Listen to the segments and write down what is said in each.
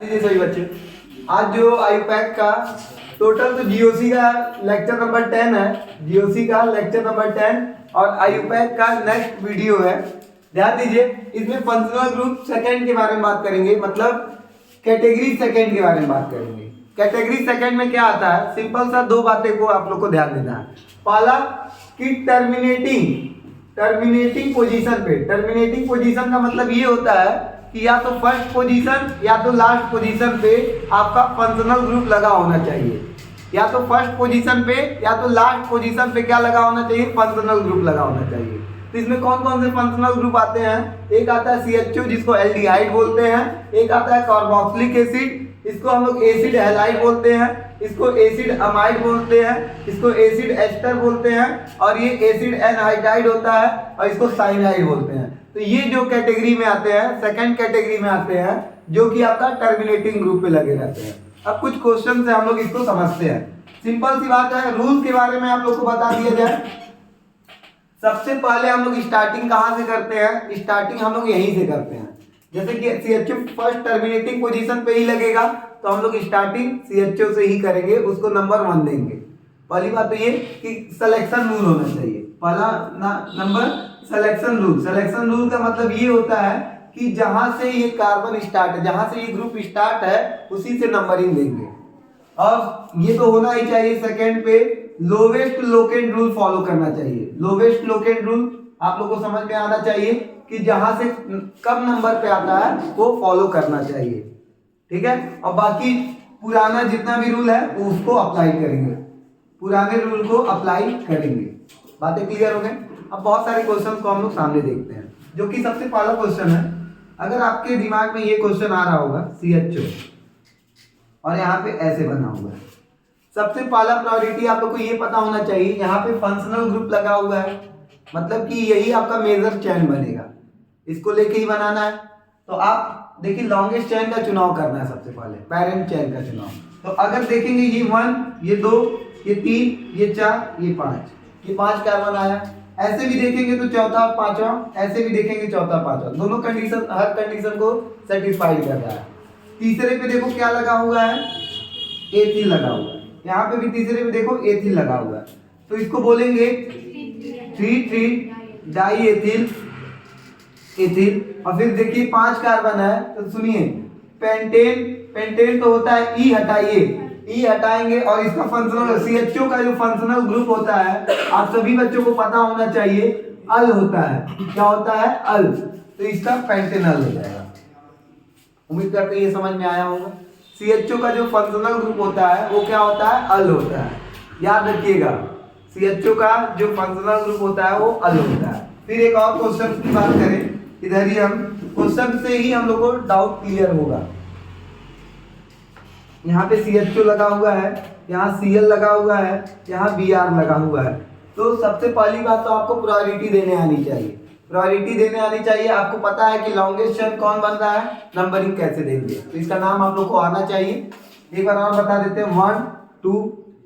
जी सही बच्चे, आज जो आईपैक का टोटल तो जीओसी का लेक्चर नंबर 10 है, जीओसी का लेक्चर नंबर 10 और आईपैक का नेक्स्ट वीडियो है। ध्यान दीजिए, इसमें फंक्शनल ग्रुप सेकंड के बारे में बात करेंगे, मतलब कैटेगरी सेकंड के बारे में बात करेंगे। कैटेगरी सेकंड में क्या आता है, सिंपल सा दो बातें को आप लोग को ध्यान देना है। पहला कि टर्मिनेटिंग पोजीशन पे, टर्मिनेटिंग पोजीशन का मतलब ये होता है कि या तो फर्स्ट पोजीशन या तो लास्ट पोजीशन पे आपका फंक्शनल ग्रुप लगा होना चाहिए, या तो फर्स्ट पोजीशन पे या तो लास्ट पोजीशन पे क्या लगा होना चाहिए, फंक्शनल ग्रुप लगा होना चाहिए। तो इसमें कौन कौन से फंक्शनल ग्रुप आते हैं, एक आता है CHO जिसको एल्डिहाइड बोलते हैं, एक आता है कार्बोक्सिलिक एसिड, इसको हम लोग एसिड हैलाइड बोलते हैं, इसको एसिड अमाइड बोलते हैं, इसको एसिड एस्टर बोलते हैं, और ये एसिड एनहाइड्राइड होता है और इसको साइनाइड बोलते हैं। तो ये जो कैटेगरी में आते हैं, सेकंड कैटेगरी में आते हैं, जो कि आपका टर्मिनेटिंग ग्रुप पे लगे रहते हैं। अब कुछ क्वेश्चन से हम लोग इसको समझते हैं। सिंपल सी बात है, रूल के बारे में आप लोग को बता दिया जाए। सबसे पहले हम लोग स्टार्टिंग कहाँ से करते हैं, स्टार्टिंग हम लोग यहीं से करते हैं। जैसे कि CHO फर्स्ट टर्मिनेटिंग पोजीशन पे ही लगेगा, तो हम लोग स्टार्टिंग CHO से ही करेंगे, उसको नंबर 1 देंगे। पहली बात तो ये कि सिलेक्शन रूल होना चाहिए। पहला number selection rule. Selection rule का मतलब ये होता है कि जहां से ये कार्बन स्टार्ट है, जहां से ये ग्रुप स्टार्ट है, उसी से नंबरिंग देंगे। और ये तो होना ही चाहिए। सेकंड पे लोवेस्ट लोकेंट रूल फॉलो करना चाहिए। लोवेस्ट लोकेंट रूल आप लोग को समझ में आना चाहिए कि जहां से कम नंबर पे आता है वो फॉलो करना चाहिए, ठीक है। और बाकी पुराना जितना भी रूल है वो उसको अप्लाई करेंगे, पुराने रूल को अप्लाई करेंगे। बातें क्लियर हो गई। अब बहुत सारे क्वेश्चन को हम लोग सामने देखते हैं, जो कि सबसे पहला क्वेश्चन है। अगर आपके दिमाग में ये क्वेश्चन आ रहा होगा CHO और यहाँ पे ऐसे बना हुआ है, सबसे पहला प्रायोरिटी आप लोग को ये पता होना चाहिए, यहाँ पे फंक्शनल ग्रुप लगा हुआ है, मतलब कि यही आपका मेजर चेन बनेगा, इसको लेके ही बनाना है। तो आप देखिए लॉन्गेस्ट चेन का चुनाव करना है सबसे पहले, पैरेंट चेन का चुनाव। तो अगर देखेंगे ये 1, ये 2, ये 3, ये 4, ये 5, ये 5 कार्बन आया। ऐसे भी देखेंगे तो चौथा पांचवा, ऐसे भी देखेंगे चौथा पांचवा, दोनों कंडीशन, हर कंडीशन को सेटिस्फाइड कर रहा है। तीसरे पे देखो क्या लगा हुआ है, एथिल लगा हुआ है। यहाँ पे भी तीसरे पे देखो एथिल लगा हुआ है, तो इसको बोलेंगे 3,3 डाई एथिल एथिल। और फिर देखिए 5 कार्बन है, तो सुनिए पेंटेन, पेंटेन तो होता है ई हटाइए, ई हटाएंगे और इसका फंक्शनल CHO का जो फंक्शनल ग्रुप होता है, आप सभी बच्चों को पता होना चाहिए, अल होता है। क्या होता है, अल। तो इसका पेंटेनल हो जाएगा। उम्मीद करते हैं ये समझ में आया होगा। CHO का जो फंक्शनल ग्रुप होता है वो क्या होता है, अल होता है। याद रखिएगा, CHO का जो फंक्शनल ग्रुप होता है वो अल होता है। फिर एक और क्वेश्चन की बात करें, इधर ही हम क्वेश्चन से ही हम लोग को डाउट क्लियर होगा। यहाँ पे CHO लगा हुआ है, यहाँ Cl लगा हुआ है, यहाँ Br लगा हुआ है। तो सबसे पहली बात तो आपको प्रायोरिटी देने आनी चाहिए, प्रायोरिटी देने आनी चाहिए। आपको पता है कि लॉन्गेस्ट चेन कौन बन रहा है, नंबरिंग कैसे देंगे, तो इसका नाम आप लोग को आना चाहिए। एक बार और बता देते हैं, 1, 2,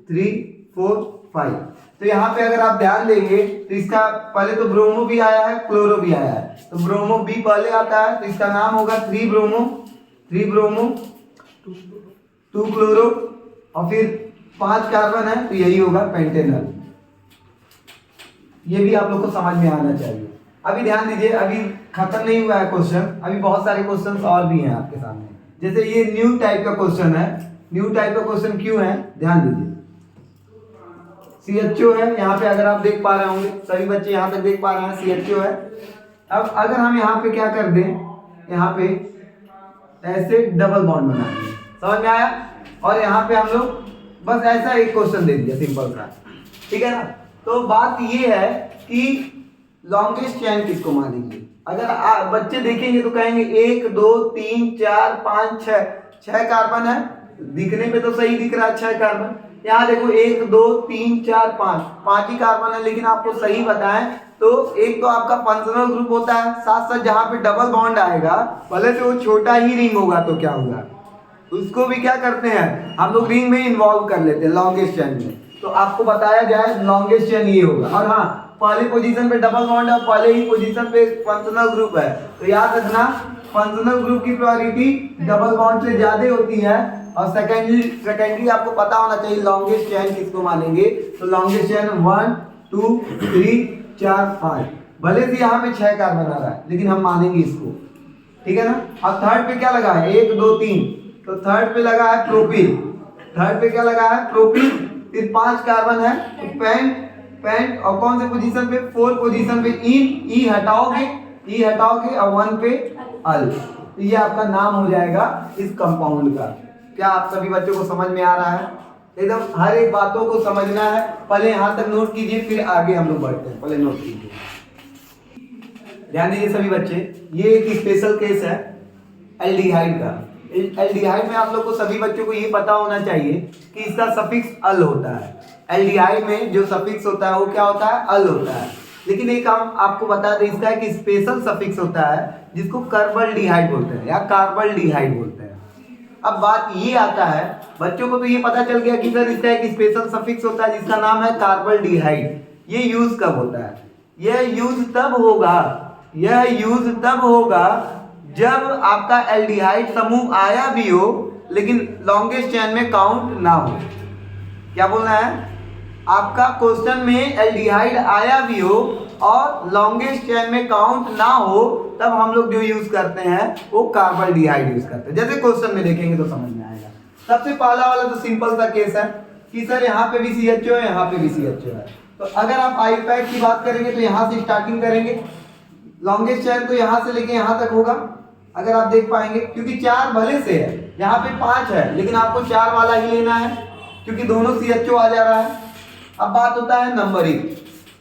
3, 4, 5। तो यहाँ पे अगर आप ध्यान देंगे तो इसका पहले तो ब्रोमो भी आया है, क्लोरो भी आया है, तो ब्रोमो भी पहले आता है, तो इसका नाम होगा 3 ब्रोमो 2 क्लोरो, और फिर 5 कार्बन है, तो यही होगा पेंटेनल। ये भी आप लोग को समझ में आना चाहिए। अभी ध्यान दीजिए, अभी खत्म नहीं हुआ है क्वेश्चन, अभी बहुत सारे क्वेश्चन और भी हैं आपके सामने। जैसे ये न्यू टाइप का क्वेश्चन है। न्यू टाइप का क्वेश्चन क्यों है, ध्यान दीजिए। CHO है यहाँ पे, अगर आप देख पा रहे होंगे, सभी बच्चे यहाँ तक देख पा रहे हैं, CHO है। अब अगर हम यहाँ पे क्या कर दें, यहाँ पे ऐसे डबल बॉन्ड बना दें, समझ में आया। और यहाँ पे हम लोग बस ऐसा एक क्वेश्चन दे दिया सिंपल सा, ठीक है ना। तो बात ये है कि लॉन्गेस्ट चेन किसको मानेंगे। अगर बच्चे देखेंगे तो कहेंगे 1, 2, 3, 4, 5, 6 कार्बन है, दिखने में तो सही दिख रहा है 6 कार्बन। यहाँ देखो 1, 2, 3, 4, 5 ही कार्बन है, लेकिन आपको सही बताएं तो एक तो आपका फंक्शनल ग्रुप होता है, साथ साथ जहाँ पे डबल बॉन्ड आएगा, भले से वो छोटा ही रिंग होगा तो क्या होगा, उसको भी क्या करते हैं हम लोग रिंग में इन्वॉल्व कर लेते हैं लॉन्गेस्ट चेन में। तो आपको बताया जाए लॉन्गेस्ट चेन ये होगा। और हाँ, पहली पोजीशन पे डबल बॉन्ड है, पहले ही पोजीशन पे फंक्शनल ग्रुप है, तो याद रखना फंक्शनल ग्रुप की प्रायोरिटी डबल बॉन्ड से ज्यादा होती है। और सेकेंडरी आपको पता होना चाहिए लॉन्गेस्ट चेन किसको मानेंगे, तो लॉन्गेस्ट चेन 1 2 3 4 5। भले से यहाँ पे 6 कार्बन आ रहा है लेकिन हम मानेंगे इसको, ठीक है ना। अब थर्ड पे क्या लगा है, 1 2 3, तो थर्ड पे लगा है प्रोपिल। थर्ड पे क्या लगा है, प्रोपिल। फिर 5 कार्बन है तो पेंट और कौन से पोजीशन पे, 4 पोजीशन पे इन, ई हटाओगे और 1 पे अल। तो ये आपका नाम हो जाएगा इस कंपाउंड का। क्या आप सभी बच्चों को समझ में आ रहा है? एकदम हर एक बातों को समझना है। पहले यहाँ तक नोट कीजिए फिर आगे हम लोग बढ़ते हैं। पहले नोट कीजिए, ध्यान दीजिए सभी बच्चे। ये एक स्पेशल केस है एल्डिहाइड का। एल्डिहाइड में आप लोग को सभी बच्चों को ये पता होना चाहिए कि इसका सफिक्स अल होता है। एल्डिहाइड में जो सफिक्स होता है वो क्या होता है, अल होता है। लेकिन एक हम आपको बता दें, इसका एक स्पेशल सफिक्स होता है जिसको कार्बल्डिहाइड बोलते हैं या कार्बल्डिहाइड बोलते हैं। अब बात ये आता है, बच्चों को तो ये पता चल गया कि सर इसका एक स्पेशल सफिक्स होता है जिसका नाम है कार्बल्डिहाइड। ये यूज कब होता है, यह यूज तब होगा जब आपका एल्डिहाइड समूह आया भी हो लेकिन लॉन्गेस्ट चेन में काउंट ना हो। क्या बोलना है, आपका क्वेश्चन में एल्डिहाइड आया भी हो और लॉन्गेस्ट चेन में काउंट ना हो, तब हम लोग जो यूज करते हैं वो कार्बल्डिहाइड यूज करते हैं। जैसे क्वेश्चन में देखेंगे तो समझ में आएगा। सबसे पहला वाला तो सिंपल सा केस है कि सर यहाँ पे भी CHO है, यहाँ पे भी CHO है। तो अगर आप आईपैड की बात करेंगे तो यहाँ से स्टार्टिंग करेंगे, लॉन्गेस्ट चेन तो यहाँ से लेके यहाँ तक होगा। अगर आप देख पाएंगे क्योंकि 4 भले से है, यहाँ पे 5 है लेकिन आपको 4 वाला ही लेना है क्योंकि दोनों CHO आ जा रहा है। अब बात होता है नंबरिंग।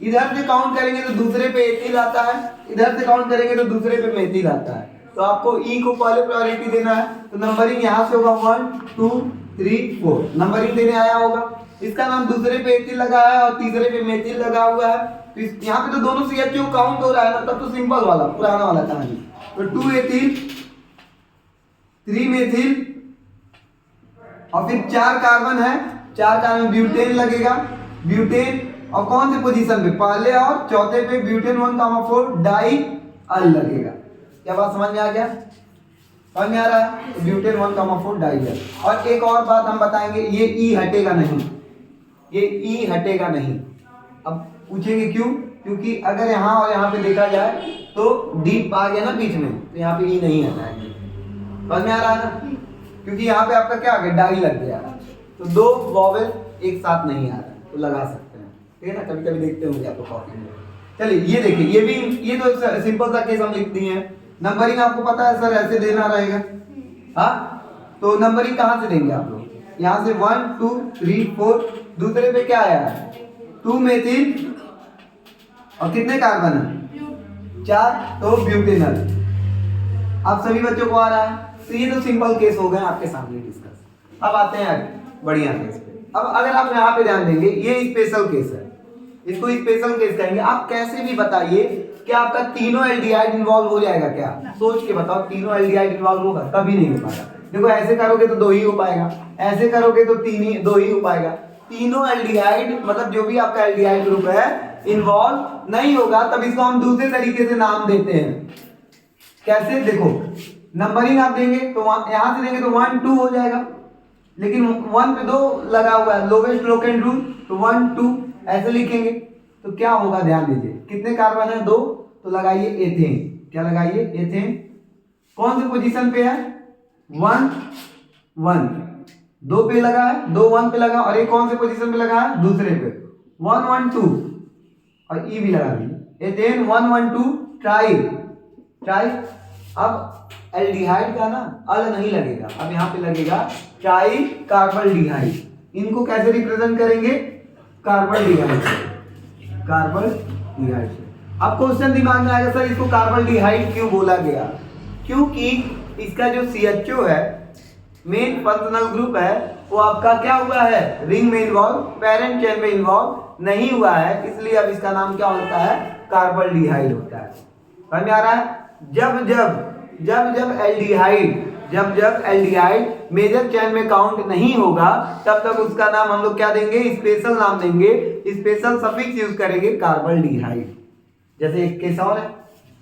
इधर से काउंट करेंगे तो दूसरे पे एथिल आता है, इधर से काउंट करेंगे तो दूसरे पे मेथिल आता है। तो आपको E को पहले प्रायोरिटी देना है, तो नंबरिंग यहाँ से होगा 1 2 3 4, नंबरिंग देने आया होगा। इसका नाम दूसरे पे एथिल लगा है और तीसरे पे मेथिल लगा हुआ है। तो यहाँ पे तो दोनों CHO काउंट हो रहा है ना, तब तो सिंपल वाला पुराना वाला कहानी। तो 2 एथिल 3 मेथिल और फिर 4 कार्बन है, 4 कार्बन ब्यूटेन लगेगा। ब्यूटेन और कौन से पोजीशन पे, पहले और चौथे पे ब्यूटेन 1,4 डाई अल लगेगा। क्या बात समझ में आ गया, समझ में आ रहा है? तो ब्यूटेन 1,4 डाई अल। और एक और बात हम बताएंगे, ये ई हटेगा नहीं, ये ई हटेगा नहीं। अब पूछेंगे क्यों, क्योंकि अगर यहाँ और यहाँ पे देखा जाए तो डीप आ गया ना बीच में, तो यहाँ पे ई नहीं हटाएंगे। समझ में आ रहा है ना, क्योंकि यहाँ पे आपका क्या आ गया, डाई लग गया, तो 2 वॉवेल एक साथ नहीं आ रहा है, तो लगा सकते हैं, ठीक है ना। कभी कभी देखते होंगे आपको कॉपी में। चलिए ये देखिए, ये तो सिंपल सा केस हम लिख दिए हैं। नंबरिंग आपको पता है सर ऐसे देना रहेगा, हाँ। तो नंबरिंग कहाँ से देंगे आप लोग, यहाँ से 1 2 3 4, दूसरे पे क्या आया है 2 मेथिल और कितने कार्बन है 4, तो ब्यूटेनल। आप सभी बच्चों को आ रहा है। तो ये तो सिंपल केस हो गए आपके सामने डिस्कस। अब आते हैं बढ़िया केस पे। अब अगर आप यहाँ पे ध्यान देंगे, ये स्पेशल केस है, इसको स्पेशल केस कहेंगे। आप कैसे भी बताइए कि आपका तीनों एल्डिहाइड इन्वॉल्व हो जाएगा क्या, सोच के बताओ, तीनों एल्डिहाइड इन्वॉल्व होगा? कभी नहीं हो पाएगा। देखो ऐसे करोगे तो 2 ही हो पाएगा, ऐसे करोगे तो 2 ही हो पाएगा। तीनों एल्डिहाइड मतलब जो भी आपका एल्डिहाइड ग्रुप है इन्वॉल्व नहीं होगा, तब इसको हम दूसरे तरीके से नाम देते हैं। कैसे, देखो नंबरिंग आप देंगे तो यहाँ से देंगे तो 1 2 हो जाएगा, लेकिन 1 पे 2 लगा हुआ है, लोवेस्ट लोकेंट रूल, तो 1 2 ऐसे लिखेंगे तो क्या होगा, ध्यान दीजिए। कितने कार्बन है 2, तो लगाइए एथेन। क्या लगाइए, एथेन। कौन से पोजीशन पे है 1 1, 2 पे लगा है, 2 1 पे लगा, और एक कौन से पोजीशन पे लगा है दूसरे पे 1 1 2, और ई भी लगा दीजिए एथेन 1 1 2 ट्राई। अब एल्डिहाइड का ना अल नहीं लगेगा, अब यहाँ पे लगेगा ट्राई कार्बल्डिहाइड। इनको कैसे रिप्रेजेंट करेंगे, कार्बल्डिहाइड से, कार्बल्डिहाइड से। अब क्वेश्चन दिमाग में आएगा सर इसको कार्बल्डिहाइड क्यों बोला गया, क्योंकि इसका जो CHO है मेन फंक्शनल ग्रुप है वो आपका क्या हुआ है, रिंग में इन्वॉल्व, पेरेंट चेन में इन्वॉल्व नहीं हुआ है, इसलिए अब इसका नाम क्या होता है, कार्बल्डिहाइड होता है। समझ में आ रहा है? जब एल्डिहाइड मेजर चेन में काउंट नहीं होगा तब तक उसका नाम हम लोग क्या देंगे, स्पेशल नाम देंगे, स्पेशल सफिक्स यूज करेंगे कार्बल्डिहाइड। जैसे एक केस और है,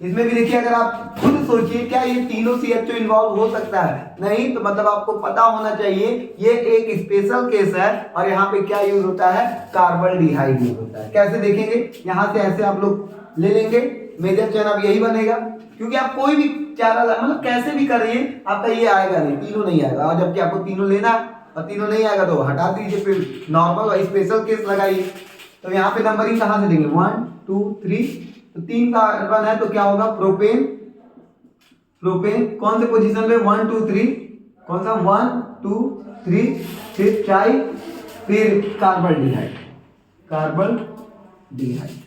इसमें भी देखिए, अगर आप खुद सोचिए क्या ये तीनों CHO इन्वॉल्व हो सकता है? नहीं, तो मतलब आपको पता होना चाहिए ये एक स्पेशल केस है और यहाँ पे क्या यूज होता है? कार्बल्डिहाइड यूज होता है। कैसे देखेंगे? यहाँ से ऐसे आप लोग ले लेंगे, मेजर चेन अब यही बनेगा, क्योंकि आप कोई भी चारा मतलब कैसे भी करिए आपका ये आएगा नहीं, तीनों नहीं आएगा। और जबकि आपको तीनों लेना है और तीनों नहीं आएगा तो हटा दीजिए, फिर नॉर्मल और स्पेशल केस लगाइए। तो यहाँ पे नंबरिंग कहाँ से देंगे? 1 2 3, तो 3 कार्बन है तो क्या होगा? प्रोपेन। प्रोपेन कौन से पोजीशन पे? 1 2 3, कौन सा? 1 2 3, फिर ट्राई, फिर कार्बल्डिहाइड। कार्बल्डिहाइड।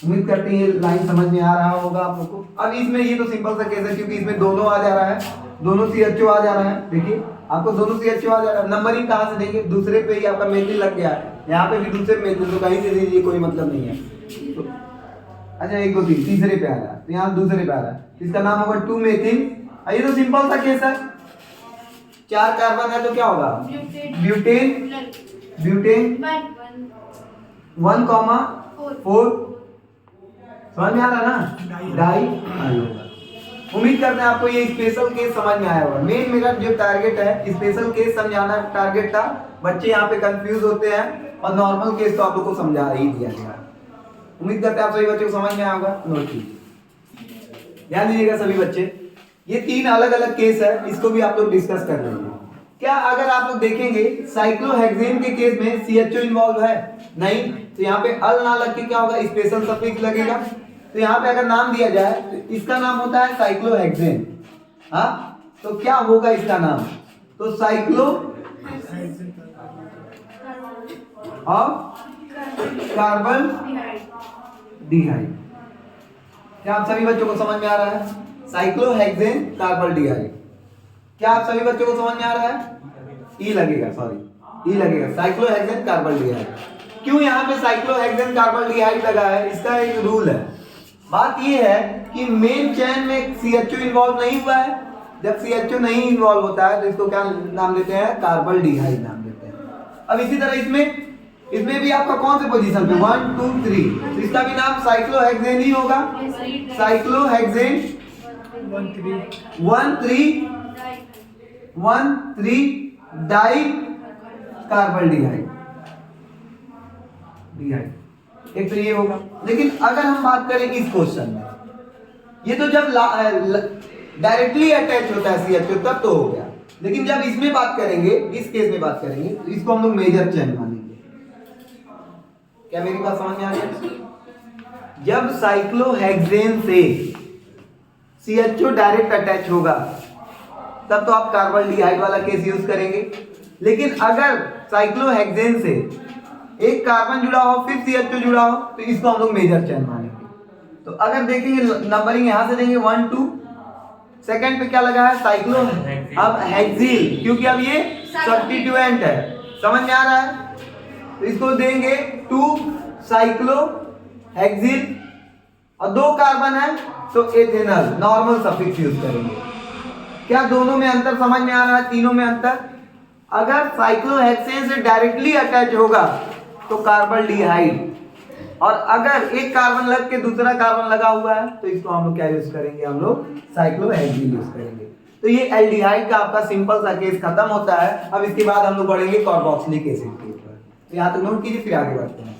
उम्मीद करते हैं ये लाइन समझ में आ रहा होगा आप लोग को। अब इसमें ये तो सिंपल सा केस है क्योंकि इसमें दोनों आ जा रहा है, दोनों CHO आ जा रहा है। देखिए आपको दोनों CHO आ जा रहा है। नंबरिंग कहाँ से देंगे? दूसरे पे ही आपका मेथिल लग गया है, यहाँ पे भी दूसरे मेथिल, तो कहीं से दीजिए, कोई मतलब नहीं है। तो अच्छा 1 2 3 तीसरे पे आ रहा है, तो यहाँ दूसरे पे आ रहा है, इसका नाम होगा 2 मेथिल। ये तो सिंपल सा केस है, 4 कार्बन है तो क्या होगा? ब्यूटेन। ब्यूटेन 1,4, समझ में आ रहा ना? डाई होगा। उम्मीद करते हैं आपको ये स्पेशल केस समझ में आया होगा। मेन मेरा जो टारगेट है स्पेशल केस समझाना टारगेट था। बच्चे यहाँ पे कंफ्यूज होते हैं और नॉर्मल केस तो आप लोग को समझा ही दिया गया। उम्मीद करते हैं आप सभी बच्चों को समझ में आया होगा। नोट कीजिए, ध्यान दीजिएगा सभी बच्चे, ये 3 अलग अलग केस है, इसको भी आप लोग डिस्कस कर लेंगे। क्या अगर आप लोग देखेंगे साइक्लोहेक्सेन के केस में CHO इन्वॉल्व है? नहीं, तो यहाँ पे अल ना लग के क्या होगा? स्पेशल सफिक्स लगेगा। तो यहाँ पे अगर नाम दिया जाए तो इसका नाम होता है साइक्लोहेक्सेन। हाँ, तो क्या होगा इसका नाम? तो साइक्लो और कार्बल्डिहाइड। क्या आप सभी बच्चों को समझ में आ रहा है? साइक्लोहेक्सेन कार्बल्डिहाइड। क्या आप सभी बच्चों को समझ में आ रहा है? ई लगेगा, सॉरी ई लगेगा, साइक्लोहेक्सेन कार्बल्डिहाइड। क्यों यहाँ पे साइक्लोहेक्सेन कार्बल्डिहाइड लगा है? इसका एक रूल है। बात ये है कि मेन चेन में CHO इन्वॉल्व नहीं हुआ है। जब CHO नहीं इन्वॉल्व होता है तो इसको क्या नाम देते हैं? कार्बल्डिहाइड नाम देते हैं। अब इसी तरह इसमें भी आपका कौन से पोजीशन पे? 1 2 3, तो इसका भी नाम साइक्लोहेक्सेन ही होगा। Cyclohexane 1 3 di carbaldehyde. एक तो ये होगा। लेकिन अगर हम बात करें इस क्वेश्चन में, ये तो जब डायरेक्टली अटैच होता है CHO तब तो हो गया, लेकिन जब इसमें बात करेंगे, इस केस में बात करेंगे, तो इसको हम लोग मेजर चेन मानेंगे। क्या मेरी बात समझ में आ रही? जब साइक्लोहेक्सेन से CHO डायरेक्ट अटैच होगा तब तो आप कार्बल्डिहाइड वाला केस यूज करेंगे। लेकिन अगर साइक्लोहेक्सेन से एक कार्बन जुड़ा हो फिर CHO जुड़ा हो तो इसको हम लोग मेजर चेन मानेंगे। तो अगर देखेंगे नंबरिंग यहां से देंगे 1 2, सेकंड पे क्या लगा है? साइक्लो, अब हेक्सिल, क्योंकि अब ये सब्स्टिट्यूएंट है, समझ में आ रहा है? तो इसको देंगे 2 साइक्लोहेक्सिल और 2 कार्बन है तो एथेनॉल, नॉर्मल सफिक्स यूज करेंगे। क्या दोनों में अंतर समझ में आ रहा है? तीनों में अंतर। अगर साइक्लोहेक्सेन से डायरेक्टली अटैच होगा तो कार्बल्डिहाइड, और अगर एक कार्बन लग के दूसरा कार्बन लगा हुआ है तो इसको हम लोग क्या यूज करेंगे? हम लोग साइक्लोहेक्सिल यूज करेंगे। तो ये एल्डिहाइड का आपका सिंपल सा केस खत्म होता है। अब इसके बाद हम लोग बढ़ेंगे कार्बोक्सिलिक एसिड के ऊपर। तो यहाँ तक नोट कीजिए, फिर आगे बढ़ते हैं।